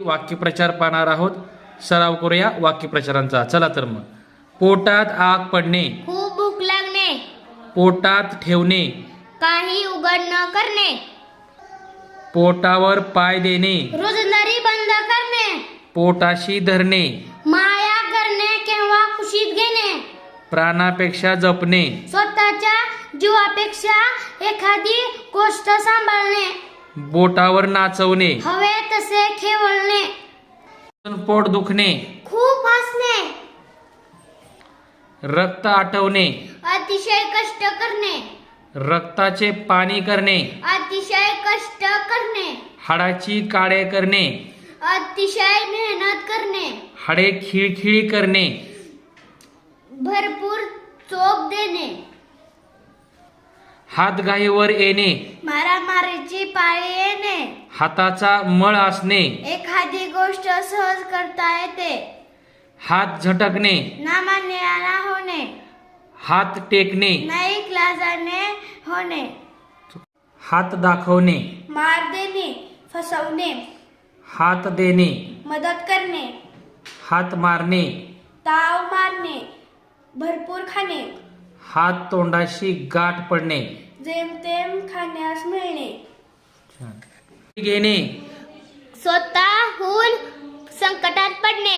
वाक्यप्रचार पाहणार आहोत. सराव करूया वाक्यप्रचारांचा. चला तर मग. पोटात आग पडणे, खूप भूक लागणे, पोटात ठेवणे, काही उघड न करणे, पोटावर पाय देणे, रोजंदारी बंद करणे, पोटाशी धरणे, माया करणे किंवा कुशीत घेणे, प्राणापेक्षा जपणे, स्वतःच्या जीवापेक्षा एखादी गोष्ट सांभाळणे, बोटावर नाचवणे, हवे तसे खेळणे, पोट दुखणे, खूप हसणे, रक्त आटवणे, अतिशय कष्ट करणे, रक्ताचे पाणी करणे, अतिशय कष्ट करणे, हाडाची काळे करणे, अतिशय मेहनत करणे, हाडे खिळखिळी करणे, भरपूर चोप देणे, हातघाईवर येणे, मारामारीची पाळी येणे, हाताचा मळ असणे, एखादी गोष्ट सहज करता येते, हात झटकणे, नामान्याना होणे, हात टेकणे, नाईलाजाने होणे, हात दाखवणे, मार देणे, फसवणे, हात देणे, मदत करणे, हात मारणे, ताव मारणे, भरपूर खाणे, हात तोंडाशी गाठ पडणे, जेमतेम खाण्यास मिळणे, घेणे, स्वतःहून संकटात पडणे.